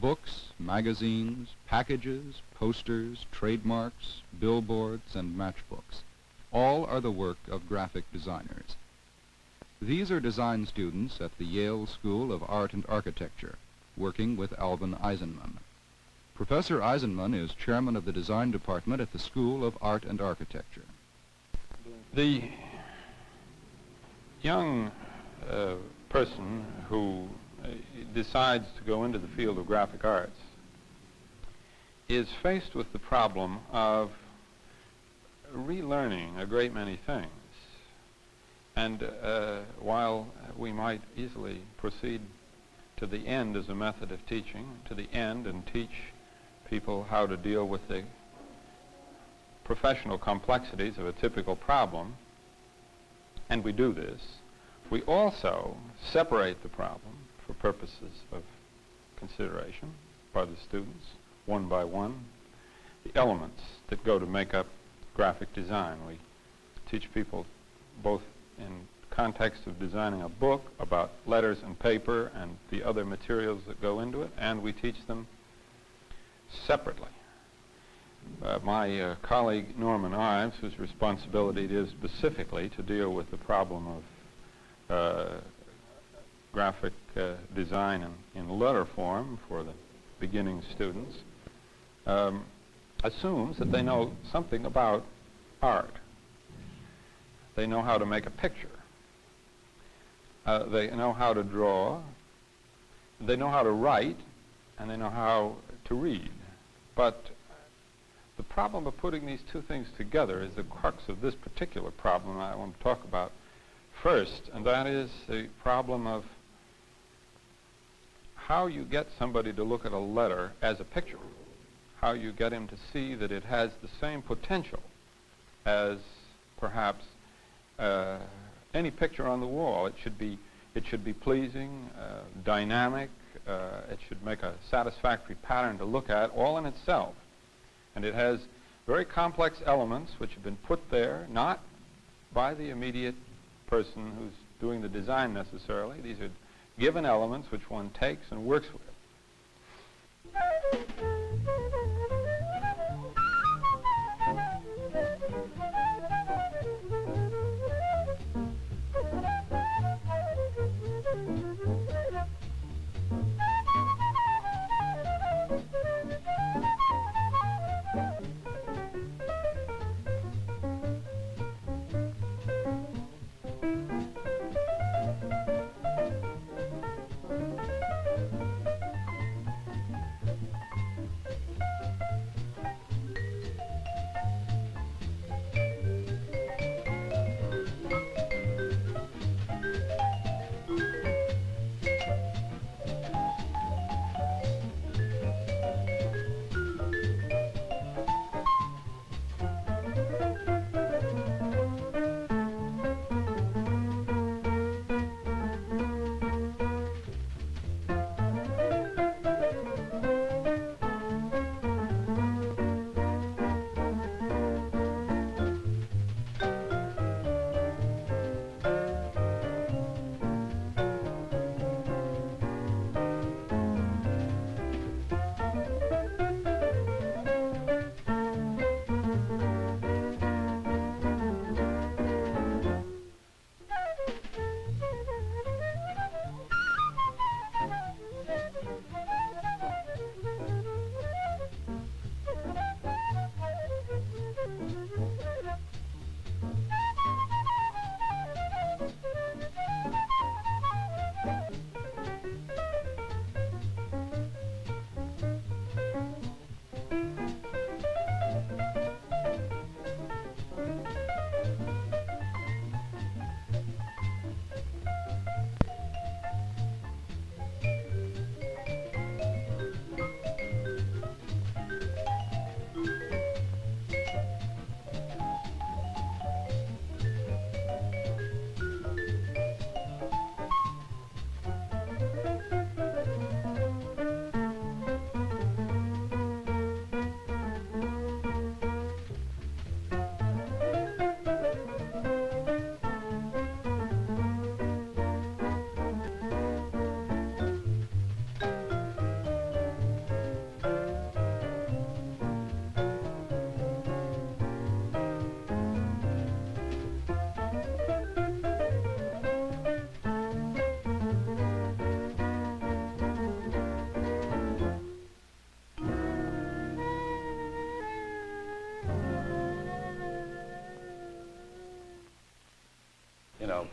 Books, magazines, packages, posters, trademarks, billboards, and matchbooks. All are the work of graphic designers. These are design students at the Yale School of Art and Architecture, working with Alvin Eisenman. Professor Eisenman is chairman of the design department at the School of Art and Architecture. The young person who decides to go into the field of graphic arts is faced with the problem of relearning a great many things. And while we might easily proceed to the end as a method of teaching, to the end and teach people how to deal with the professional complexities of a typical problem, and we do this, we also separate the problem for purposes of consideration by the students, one by one, the elements that go to make up graphic design. We teach people both in context of designing a book about letters and paper and the other materials that go into it, and we teach them separately. My colleague Norman Ives, whose responsibility it is specifically to deal with the problem of graphic design in letter form for the beginning students, assumes that they know something about art. They know how to make a picture. They know how to draw. They know how to write, and they know how to read. But the problem of putting these two things together is the crux of this particular problem I want to talk about first, and that is the problem of how you get somebody to look at a letter as a picture, how you get him to see that it has the same potential as perhaps any picture on the wall. It should be pleasing, dynamic. It should make a satisfactory pattern to look at, all in itself. And it has very complex elements which have been put there, not by the immediate person who's doing the design necessarily. These are given elements which one takes and works with.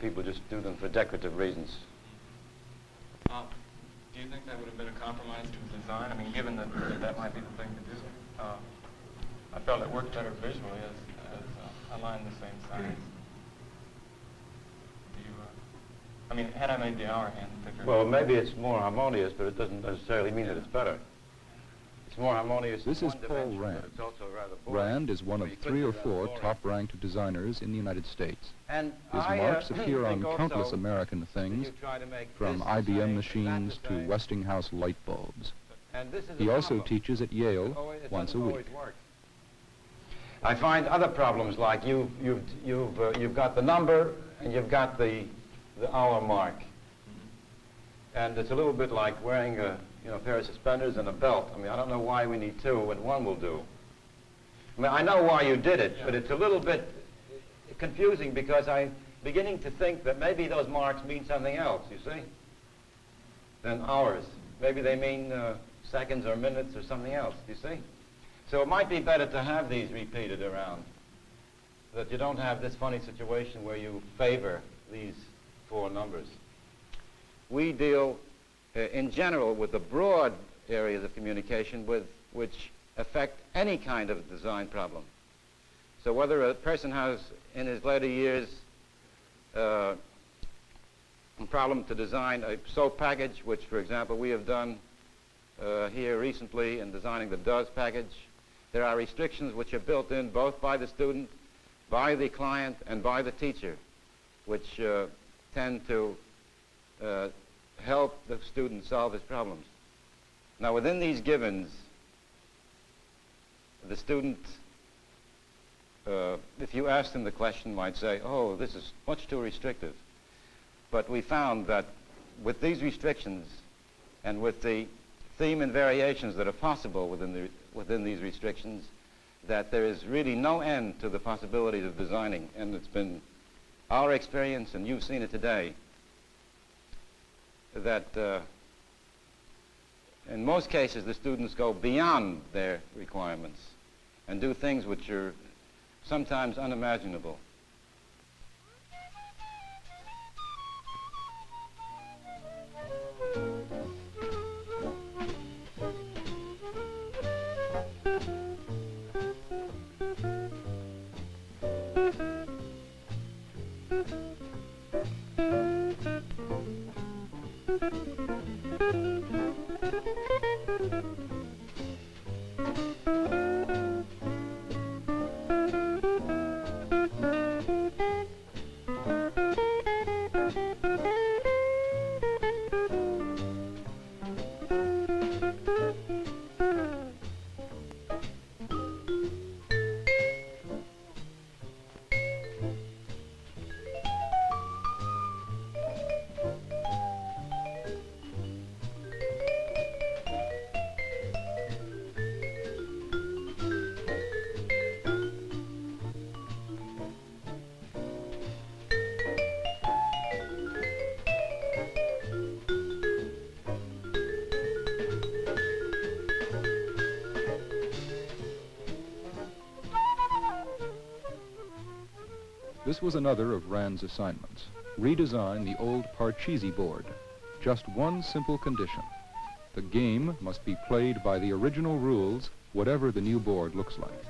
people just do them for decorative reasons. Do you think that would have been a compromise to design? I mean, given that that might be the thing to do. I felt it worked better visually as a line the same size. Do you, I mean, had I made the hour hand thicker? Well, maybe it's more harmonious, but it doesn't necessarily mean that it's better. It's more harmonious. This is Paul Rand. It's also rather boring. Rand is one of You could 3 do or that 4 boring. top-ranked designers in the United States. And His marks appear on think also countless American that things, you try to make from this IBM the same, machines that the to same. Westinghouse light bulbs. And this is He a also problem. teaches at Yale It once a doesn't week. always work. I find other problems like you've got the number and you've got the hour mark, and it's a little bit like wearing a pair of suspenders and a belt. I mean, I don't know why we need 2 when 1 will do. I mean, I know why you did it, but it's a little bit confusing because I'm beginning to think that maybe those marks mean something else, you see, than hours. Maybe they mean seconds or minutes or something else, you see. So it might be better to have these repeated around, that you don't have this funny situation where you favor these 4 numbers. We deal in general with the broad areas of communication which affect any kind of design problem. So whether a person has in his later years a problem to design a soap package, which for example we have done here recently in designing the Does package, there are restrictions which are built in both by the student, by the client, and by the teacher, which tend to help the student solve his problems. Now within these givens, the student, if you asked him the question, might say, oh, this is much too restrictive. But we found that with these restrictions and with the theme and variations that are possible within these restrictions, that there is really no end to the possibilities of designing. And it's been our experience, and you've seen it today, that in most cases the students go beyond their requirements and do things which are sometimes unimaginable. This was another of Rand's assignments. Redesign the old Parcheesi board. Just one simple condition. The game must be played by the original rules, whatever the new board looks like.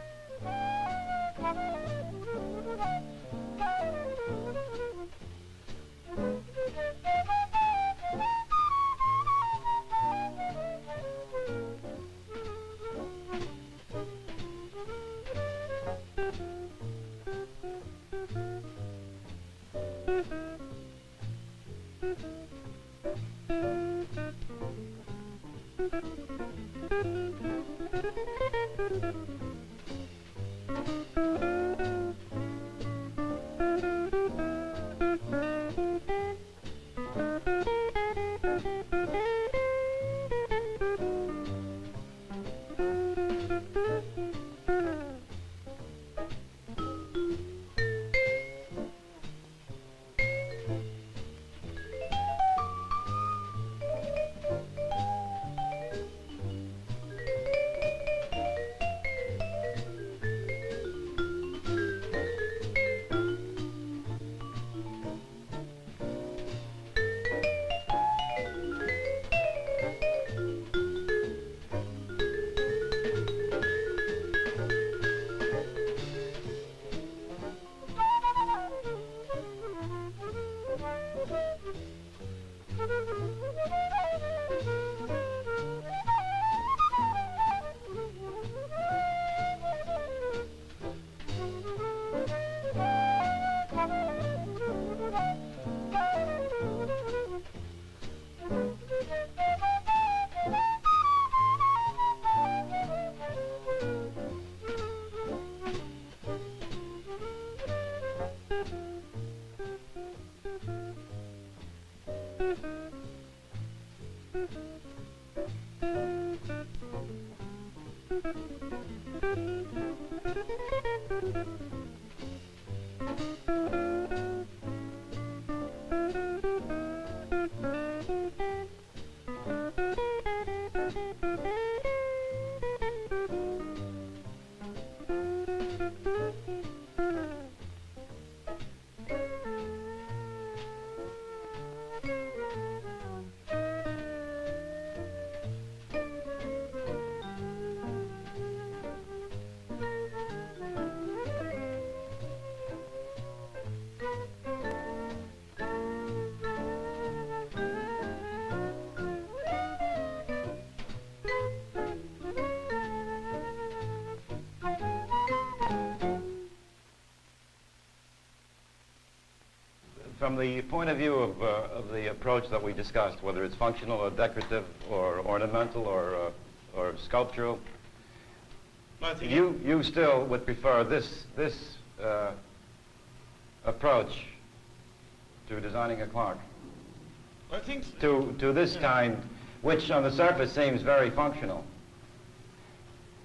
from the point of view of the approach that we discussed, whether it's functional or decorative or ornamental or sculptural, you still would prefer this approach to designing a clock? I think so. To this kind, which on the surface seems very functional,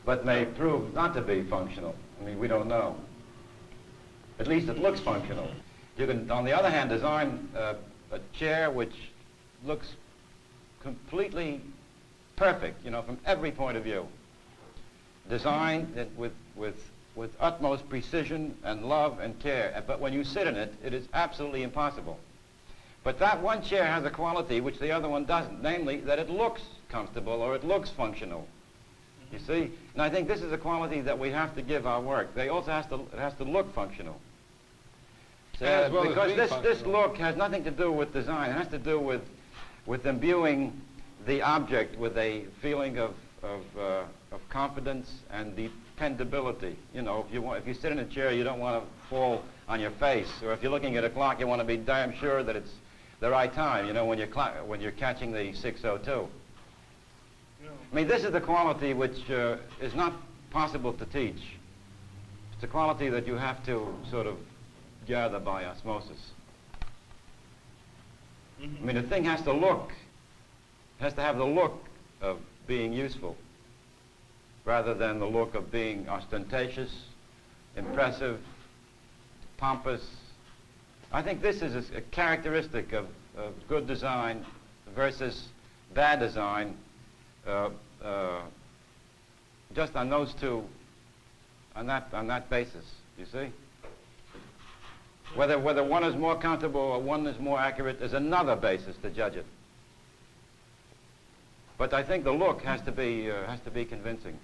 but may prove not to be functional. I mean, we don't know. At least it looks functional. You can, on the other hand, design a chair which looks completely perfect, you know, from every point of view. Designed it with utmost precision and love and care. But when you sit in it, it is absolutely impossible. But that one chair has a quality which the other one doesn't, namely that it looks comfortable or it looks functional. You see? And I think this is a quality that we have to give our work. It has to look functional. As well as because being this functional. look has nothing to do with design. It has to do with imbuing the object with a feeling of confidence and dependability. You know, if you sit in a chair, you don't want to fall on your face. Or if you're looking at a clock, you want to be damn sure that it's the right time, you know, when you're catching the 6:02. I mean, this is the quality which is not possible to teach. It's a quality that you have to sort of gather by osmosis. I mean, the thing has to have the look of being useful, rather than the look of being ostentatious, impressive, pompous. I think this is a characteristic of good design versus bad design, just on those two, on that basis, you see? Whether one is more comfortable or one is more accurate is another basis to judge it. But I think the look has to be convincing.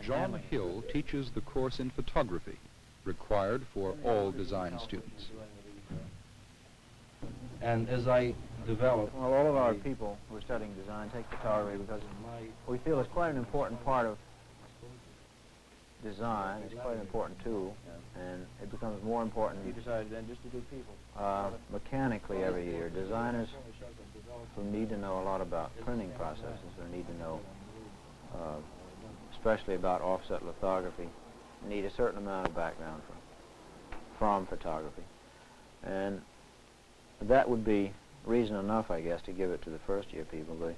John Hill teaches the course in photography, required for all design students. And as I develop... Well, all of our people who are studying design take photography because we feel it's quite an important part of design. It's quite an important tool, and it becomes more important. You decided then just to do people mechanically every year. Designers who need to know a lot about printing processes, who need to know, especially about offset lithography, need a certain amount of background from photography, and that would be reason enough, I guess, to give it to the first-year people. But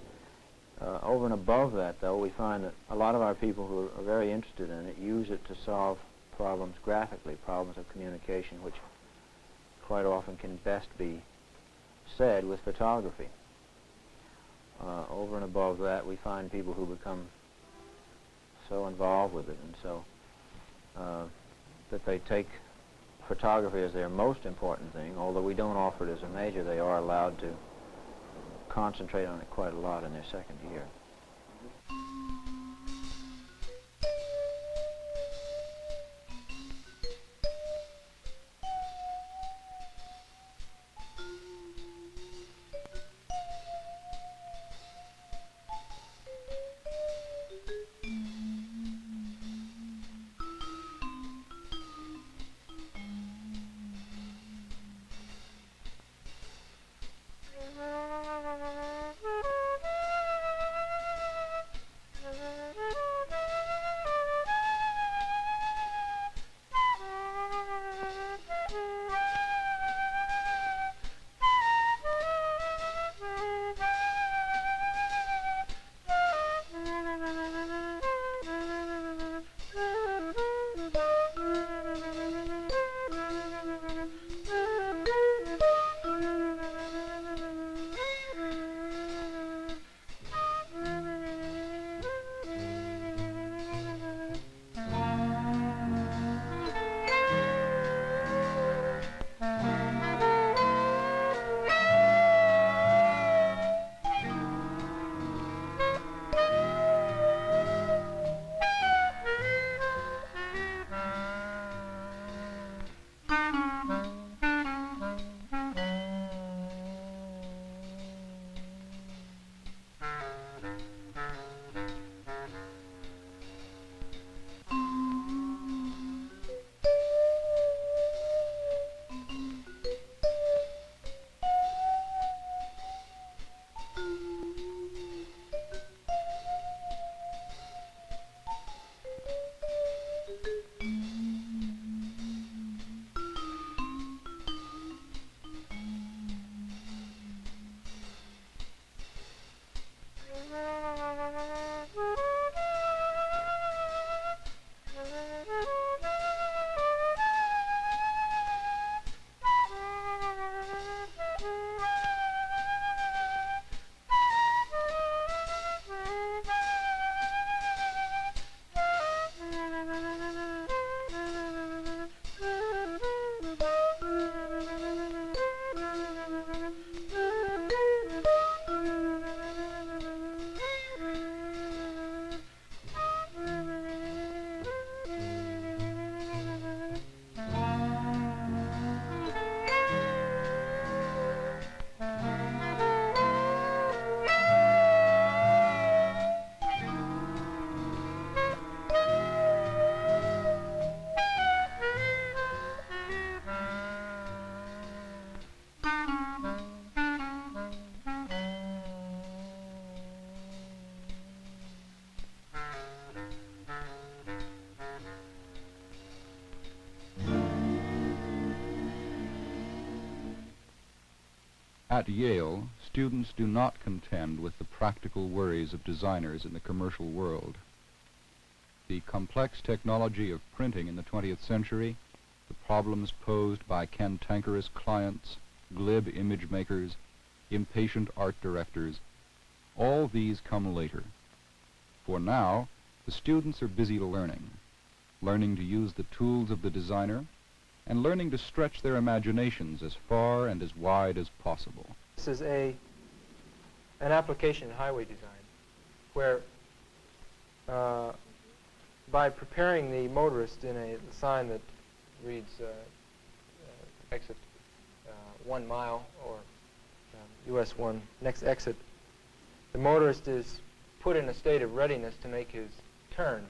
over and above that, though, we find that a lot of our people who are very interested in it use it to solve problems graphically, problems of communication, which quite often can best be said with photography. Over and above that, we find people who become so involved with it and so that they take photography as their most important thing. Although we don't offer it as a major, they are allowed to concentrate on it quite a lot in their second year. At Yale, students do not contend with the practical worries of designers in the commercial world. The complex technology of printing in the 20th century, the problems posed by cantankerous clients, glib image makers, impatient art directors, all these come later. For now, the students are busy learning to use the tools of the designer, and learning to stretch their imaginations as far and as wide as possible. This is an application in highway design where by preparing the motorist in a sign that reads exit 1 mile or US 1, next exit, the motorist is put in a state of readiness to make his turn.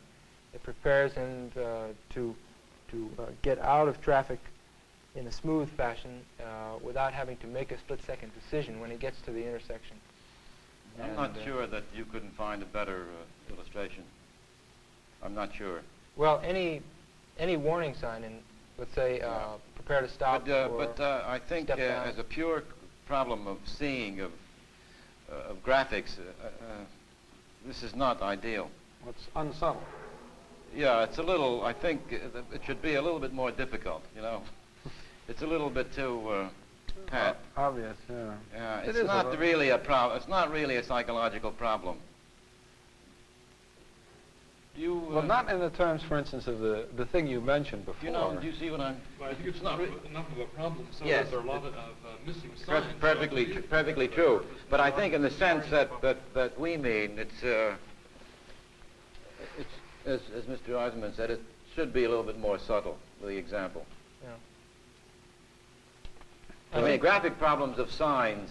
It prepares him to get out of traffic in a smooth fashion without having to make a split-second decision when he gets to the intersection. I'm not sure that you couldn't find a better illustration. I'm not sure. Well, any warning sign in, let's say, prepare to stop. But I think step down. as a pure problem of seeing, of graphics, this is not ideal. It's unsubtle. Yeah, it's a little, I think it should be a little bit more difficult, you know. It's a little bit too pat. Obvious, yeah. Yeah, It it's is not really a problem. It's not really a psychological problem. You Well, not in the terms, for instance, of the thing you mentioned before. you know, do you see what I'm? But I think it's not enough of a problem so Yes. that there are a lot of missing signs. Perfectly true. But I think in the sense that we mean, it's as Mr. Eisenman said, it should be a little bit more subtle, the example. Yeah. I mean, graphic problems of signs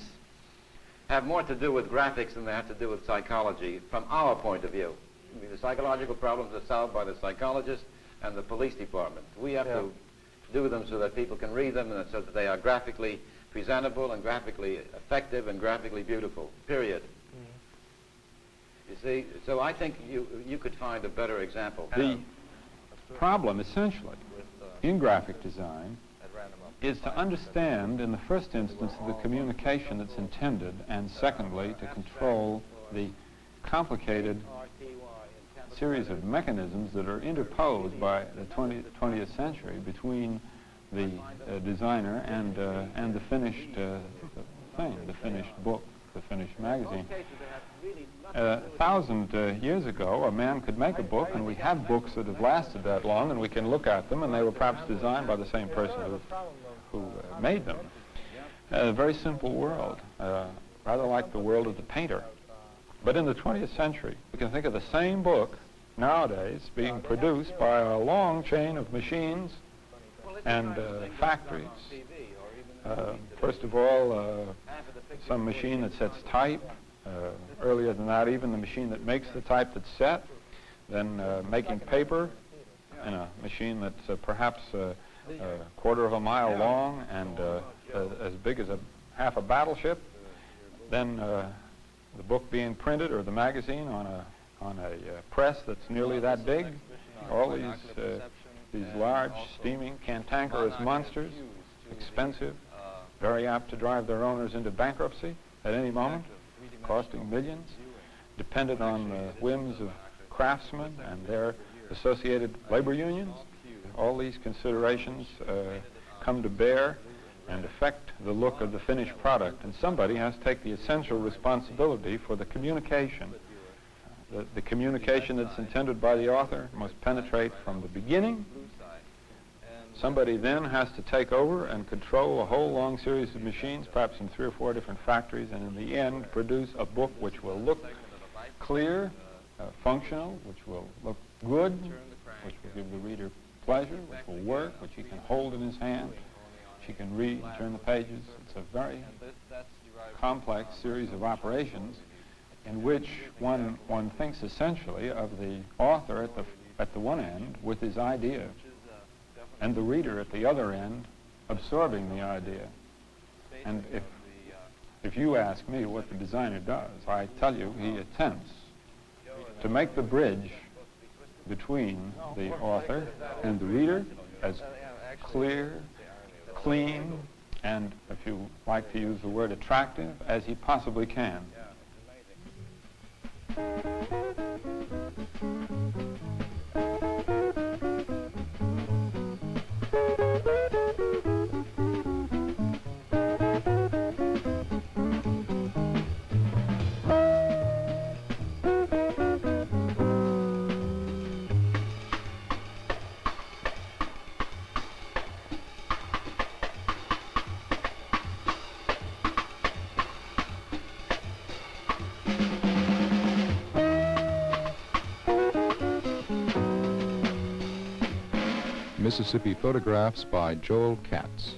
have more to do with graphics than they have to do with psychology from our point of view. I mean, the psychological problems are solved by the psychologist and the police department. We have to do them so that people can read them and so that they are graphically presentable and graphically effective and graphically beautiful, period. You see, so I think you could find a better example. The problem, essentially, in graphic design is to understand, in the first instance, the communication that's intended, and secondly, to control the complicated series of mechanisms that are interposed by the 20th century between the designer and the finished thing, the finished book, the finished magazine. 1,000 years ago, a man could make a book, and we have books that have lasted that long, and we can look at them, and they were perhaps designed by the same person who made them. A very simple world, rather like the world of the painter. But in the 20th century, we can think of the same book nowadays being produced by a long chain of machines and factories. First of all, some machine that sets type. Earlier than that, even the machine that makes the type that's set. Then making paper in a machine that's perhaps a quarter of a mile long and as big as half a battleship. Then the book being printed, or the magazine, on a press that's nearly that big. All these large, steaming, cantankerous monsters, expensive, very apt to drive their owners into bankruptcy at any moment, costing millions, dependent on the whims of craftsmen and their associated labor unions. All these considerations come to bear and affect the look of the finished product. And somebody has to take the essential responsibility for the communication. The communication that's intended by the author must penetrate from the beginning. Somebody then has to take over and control a whole long series of machines, perhaps in 3 or 4 different factories, and in the end produce a book which will look clear, functional, which will look good, which will give the reader pleasure, which will work, which he can hold in his hand, which he can read and turn the pages. It's a very complex series of operations in which one thinks essentially of the author at the one end with his idea, and the reader at the other end absorbing the idea. And if you ask me what the designer does, I tell you he attempts to make the bridge between the author and the reader as clear, clean, and, if you like to use the word attractive, as he possibly can. Mississippi Photographs by Joel Katz.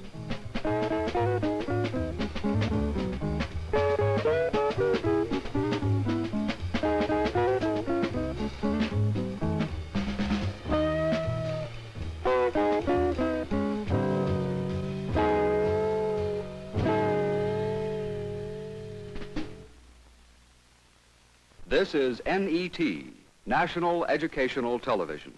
This is NET, National Educational Television.